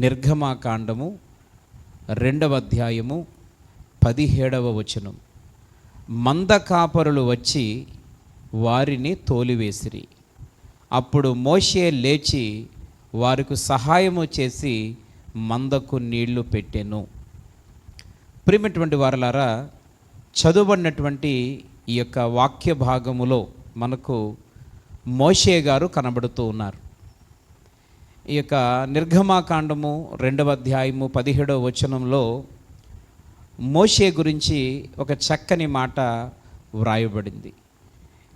నిర్గమాకాండము 2వ అధ్యాయము 17వ వచనం. మంద కాపరులు వచ్చి వారిని తోలివేసిరి. అప్పుడు మోషే లేచి వారికి సహాయము చేసి మందకు నీళ్లు పెట్టెను. ప్రియమైనటువంటి వారలారా, చదువుబడినటువంటి ఈ యొక్క వాక్య భాగములో మనకు మోషే గారు కనబడుతూ ఉన్నారు. ఈ యొక్క నిర్గమాకాండము 2వ అధ్యాయము 17వ వచనంలో మోషే గురించి ఒక చక్కని మాట వ్రాయబడింది.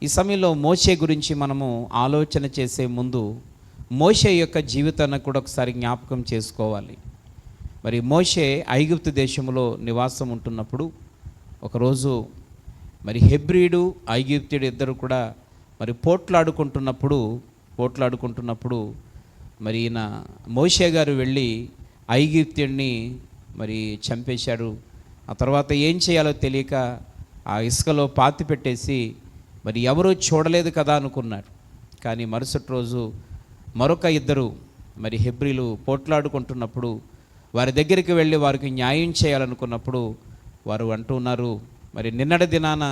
ఈ సమయంలో మోషే గురించి మనము ఆలోచన చేసే ముందు మోషే యొక్క జీవితాన్ని కూడా ఒకసారి జ్ఞాపకం చేసుకోవాలి. మరి మోషే ఐగుప్తు దేశంలో నివాసం ఉంటున్నప్పుడు ఒకరోజు మరి హెబ్రీడు ఐగుప్తుడు ఇద్దరు కూడా మరి పోట్లాడుకుంటున్నప్పుడు మరి ఈయన మోషే గారు వెళ్ళి ఐగుప్తుడిని మరి చంపేశాడు. ఆ తర్వాత ఏం చేయాలో తెలియక ఆ ఇసుకలో పాతి పెట్టేసి మరి ఎవరూ చూడలేదు కదా అనుకున్నాడు. కానీ మరుసటి రోజు మరొక ఇద్దరు మరి హెబ్రీలు పోట్లాడుకుంటున్నప్పుడు వారి దగ్గరికి వెళ్ళి వారికి న్యాయం చేయాలనుకున్నప్పుడు వారు అంటున్నారు, మరి నిన్నటి దినాన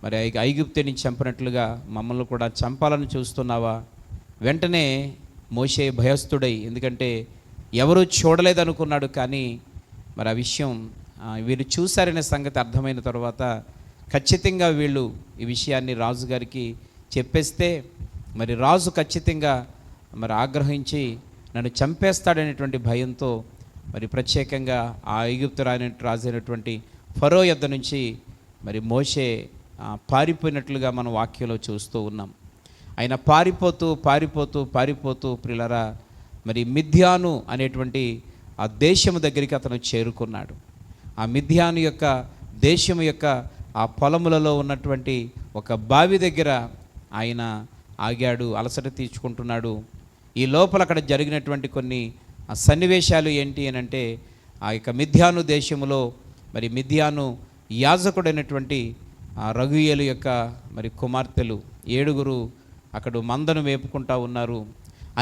మరి ఐగుప్తుని చంపినట్లుగా మమ్మల్ని కూడా చంపాలని చూస్తున్నావా? వెంటనే మోషే భయస్థుడై, ఎందుకంటే ఎవరూ చూడలేదనుకున్నాడు, కానీ మరి ఆ విషయం వీరు చూశారనే సంగతి అర్థమైన తర్వాత ఖచ్చితంగా వీళ్ళు ఈ విషయాన్ని రాజుగారికి చెప్పేస్తే మరి రాజు ఖచ్చితంగా మరి ఆగ్రహించి నన్ను చంపేస్తాడనేటువంటి భయంతో మరి ప్రత్యేకంగా ఆ ఐగుప్తు రాజు అయినటువంటి ఫరో యొద్ద నుంచి మరి మోషే పారిపోయినట్లుగా మనం వాక్యంలో చూస్తూ ఉన్నాం. ఆయన పారిపోతూ ప్రియులారా మరి మిద్యాను అనేటువంటి ఆ దేశము దగ్గరికి అతను చేరుకున్నాడు. ఆ మిద్యాను యొక్క దేశము యొక్క ఆ పొలములలో ఉన్నటువంటి ఒక బావి దగ్గర ఆయన ఆగాడు, అలసట తీర్చుకుంటున్నాడు. ఈ లోపల అక్కడ జరిగినటువంటి కొన్ని సన్నివేశాలు ఏంటి అని అంటే, ఆ యొక్క మిద్యాను దేశములో మరి మిద్యాను యాజకుడైనటువంటి రగుయేలు యొక్క మరి కుమార్తెలు 7 అక్కడ మందను మేపుకుంటూ ఉన్నారు.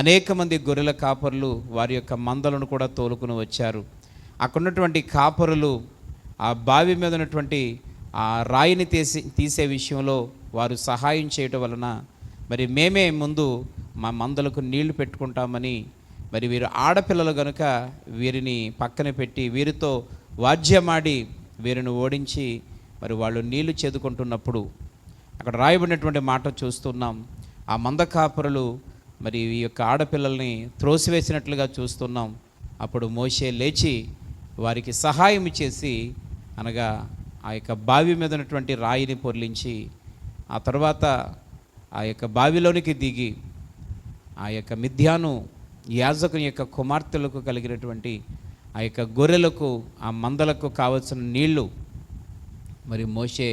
అనేక మంది గొర్రెల కాపరులు వారి యొక్క మందలను కూడా తోలుకుని వచ్చారు. అక్కడ ఉన్నటువంటి కాపరులు ఆ బావి మీద ఉన్నటువంటి ఆ రాయిని తీసే విషయంలో వారు సహాయం చేయటం వలన మరి మేమే ముందు మా మందలకు నీళ్లు పెట్టుకుంటామని మరి వీరు ఆడపిల్లలు కనుక వీరిని పక్కన పెట్టి వీరితో వాద్యమాడి వీరిని ఓడించి మరి వాళ్ళు నీళ్లు చేదుకుంటున్నప్పుడు అక్కడ రాయబడినటువంటి మాట చూస్తున్నాం. ఆ మంద కాపరులు మరి ఈ యొక్క ఆడపిల్లల్ని త్రోసివేసినట్లుగా చూస్తున్నాం. అప్పుడు మోషే లేచి వారికి సహాయం చేసి, అనగా ఆ యొక్క బావి మీద ఉన్నటువంటి రాయిని పొర్లించి ఆ తర్వాత ఆ యొక్క బావిలోనికి దిగి ఆ యొక్క మిద్యాను యాజకుని యొక్క కుమార్తెలకు కలిగినటువంటి ఆ యొక్క గొర్రెలకు ఆ మందలకు కావలసిన నీళ్లు మరి మోషే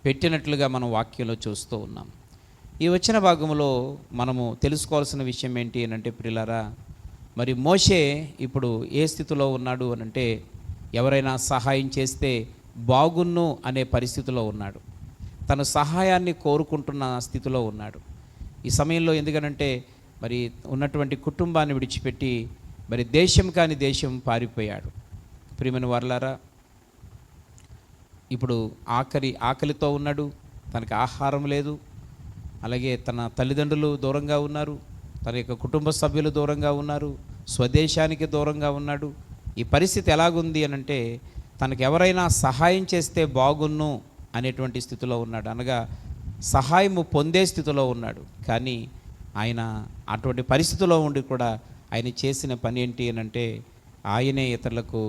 పెట్టినట్లుగా మనం వాక్యంలో చూస్తూ ఉన్నాం. ఈ వచ్చిన భాగంలో మనము తెలుసుకోవాల్సిన విషయం ఏంటి అని అంటే, ప్రియులారా, మరి మోషే ఇప్పుడు ఏ స్థితిలో ఉన్నాడు అని అంటే, ఎవరైనా సహాయం చేస్తే బాగున్ను అనే పరిస్థితిలో ఉన్నాడు. తన సహాయాన్ని కోరుకుంటున్న స్థితిలో ఉన్నాడు ఈ సమయంలో. ఎందుకనంటే మరి ఉన్నటువంటి కుటుంబాన్ని విడిచిపెట్టి మరి దేశం కాని దేశం పారిపోయాడు. ప్రియమైన వారలారా, ఇప్పుడు ఆకలితో ఉన్నాడు, తనకి ఆహారం లేదు, అలాగే తన తల్లిదండ్రులు దూరంగా ఉన్నారు, తన యొక్క కుటుంబ సభ్యులు దూరంగా ఉన్నారు, స్వదేశానికి దూరంగా ఉన్నాడు. ఈ పరిస్థితి ఎలాగుంది అని అంటే, తనకు ఎవరైనా సహాయం చేస్తే బాగున్ను అనేటువంటి స్థితిలో ఉన్నాడు, అనగా సహాయము పొందే స్థితిలో ఉన్నాడు. కానీ ఆయన అటువంటి పరిస్థితిలో ఉండి కూడా ఆయన చేసిన పని ఏంటి అని అంటే, ఆయనే ఇతరులకు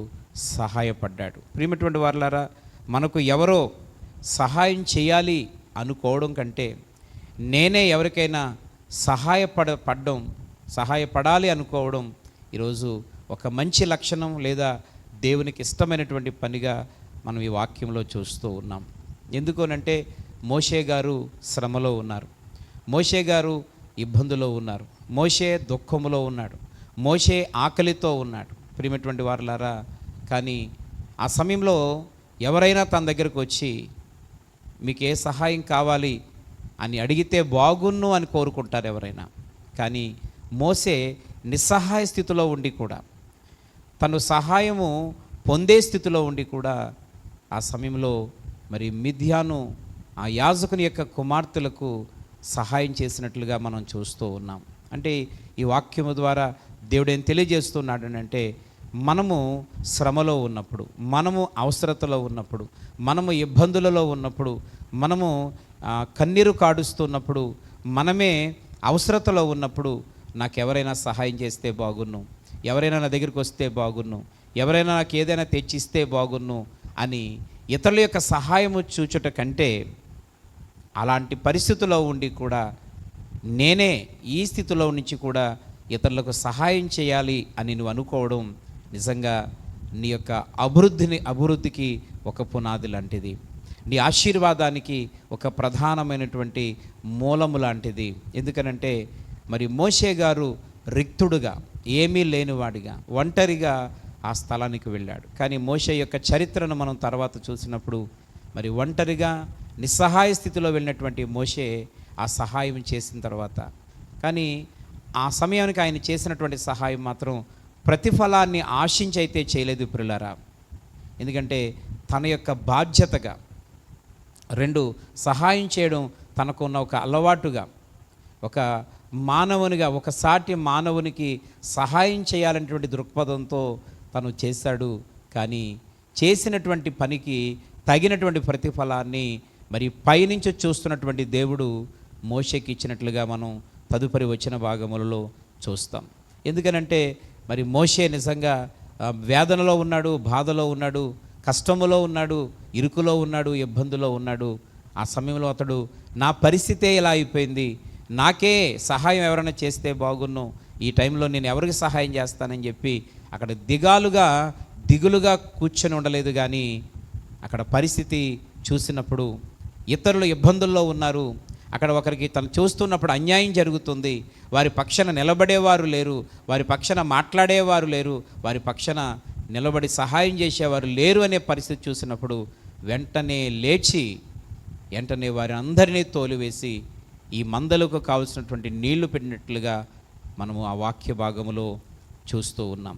సహాయపడ్డాడు. ప్రియమైనటువంటి వారలారా, మనకు ఎవరో సహాయం చేయాలి అనుకోవడం కంటే నేనే ఎవరికైనా సహాయపడాలి అనుకోవడం ఈరోజు ఒక మంచి లక్షణం, లేదా దేవునికి ఇష్టమైనటువంటి పనిగా మనం ఈ వాక్యంలో చూస్తూ ఉన్నాం. ఎందుకనంటే మోషే గారు శ్రమలో ఉన్నారు, మోషే గారు ఇబ్బందులో ఉన్నారు, మోషే దుఃఖములో ఉన్నాడు, మోషే ఆకలితో ఉన్నాడు. ప్రియమైనటువంటి వారలారా, కానీ ఆ సమయంలో ఎవరైనా తన దగ్గరకు వచ్చి మీకు ఏ సహాయం కావాలి అని అడిగితే బాగున్ను అని కోరుకుంటారు ఎవరైనా. కానీ మోషే నిస్సహాయ స్థితిలో ఉండి కూడా తను సహాయము పొందే స్థితిలో ఉండి కూడా ఆ సమయంలో మరి మిద్యాను ఆ యాజకుని యొక్క కుమార్తెలకు సహాయం చేసినట్లుగా మనం చూస్తూ ఉన్నాం. అంటే ఈ వాక్యము ద్వారా దేవుడు ఏం తెలియజేస్తున్నాడు అంటే, మనము శ్రమలో ఉన్నప్పుడు, మనము అవసరతలో ఉన్నప్పుడు, మనము ఇబ్బందులలో ఉన్నప్పుడు, మనము కన్నీరు కాడుస్తున్నప్పుడు, మనమే అవసరతలో ఉన్నప్పుడు నాకెవరైనా సహాయం చేస్తే బాగున్ను, ఎవరైనా నా దగ్గరికి వస్తే బాగున్ను, ఎవరైనా నాకు ఏదైనా తెచ్చిస్తే బాగున్ను అని ఇతరుల యొక్క సహాయము చూచుట కంటే, అలాంటి పరిస్థితుల్లో ఉండి కూడా నేనే ఈ స్థితిలో నుంచి కూడా ఇతరులకు సహాయం చేయాలి అని నువ్వు అనుకోవడం నిజంగా నీ యొక్క అభివృద్ధికి ఒక పునాది లాంటిది, నీ ఆశీర్వాదానికి ఒక ప్రధానమైనటువంటి మూలము లాంటిది. ఎందుకనంటే మరి మోషే గారు రిక్తుడుగా, ఏమీ లేనివాడిగా, ఒంటరిగా ఆ స్థలానికి వెళ్ళాడు. కానీ మోషే యొక్క చరిత్రను మనం తర్వాత చూసినప్పుడు మరి ఒంటరిగా నిస్సహాయ స్థితిలో వెళ్ళినటువంటి మోషే ఆ సహాయం చేసిన తర్వాత, కానీ ఆ సమయానికి ఆయన చేసినటువంటి సహాయం మాత్రం ప్రతిఫలాన్ని ఆశించి అయితే చేయలేదు ప్రియులారా. ఎందుకంటే తన యొక్క బాధ్యతగా సహాయం చేయడం తనకున్న ఒక అలవాటుగా, ఒక మానవునిగా, ఒక సాటి మానవునికి సహాయం చేయాలనేటువంటి దృక్పథంతో తను చేశాడు. కానీ చేసినటువంటి పనికి తగినటువంటి ప్రతిఫలాన్ని మరి పైనుంచి చూస్తున్నటువంటి దేవుడు మోషేకి ఇచ్చినట్లుగా మనం తదుపరి వచ్చిన భాగములలో చూస్తాం. ఎందుకనంటే మరి మోషే నిజంగా వేదనలో ఉన్నాడు, బాధలో ఉన్నాడు, కష్టములో ఉన్నాడు, ఇరుకులో ఉన్నాడు, ఇబ్బందులో ఉన్నాడు. ఆ సమయంలో అతడు నా పరిస్థితే ఇలా అయిపోయింది, నాకే సహాయం ఎవరైనా చేస్తే బాగున్ను, ఈ టైంలో నేను ఎవరికి సహాయం చేస్తానని చెప్పి అక్కడ దిగులుగా కూర్చొని ఉండలేదు. కానీ అక్కడ పరిస్థితి చూసినప్పుడు ఇతరులు ఇబ్బందుల్లో ఉన్నారు, అక్కడ ఒకరికి తను చూస్తున్నప్పుడు అన్యాయం జరుగుతుంది, వారి పక్షాన నిలబడేవారు లేరు, వారి పక్షాన మాట్లాడేవారు లేరు, వారి పక్షాన నిలబడి సహాయం చేసేవారు లేరు అనే పరిస్థితి చూసినప్పుడు వెంటనే లేచి వారి అందరినీ తోలివేసి ఈ మందలకు కావలసినటువంటి నీళ్లు పెట్టినట్లుగా మనము ఆ వాక్య భాగములో చూస్తూ ఉన్నాం.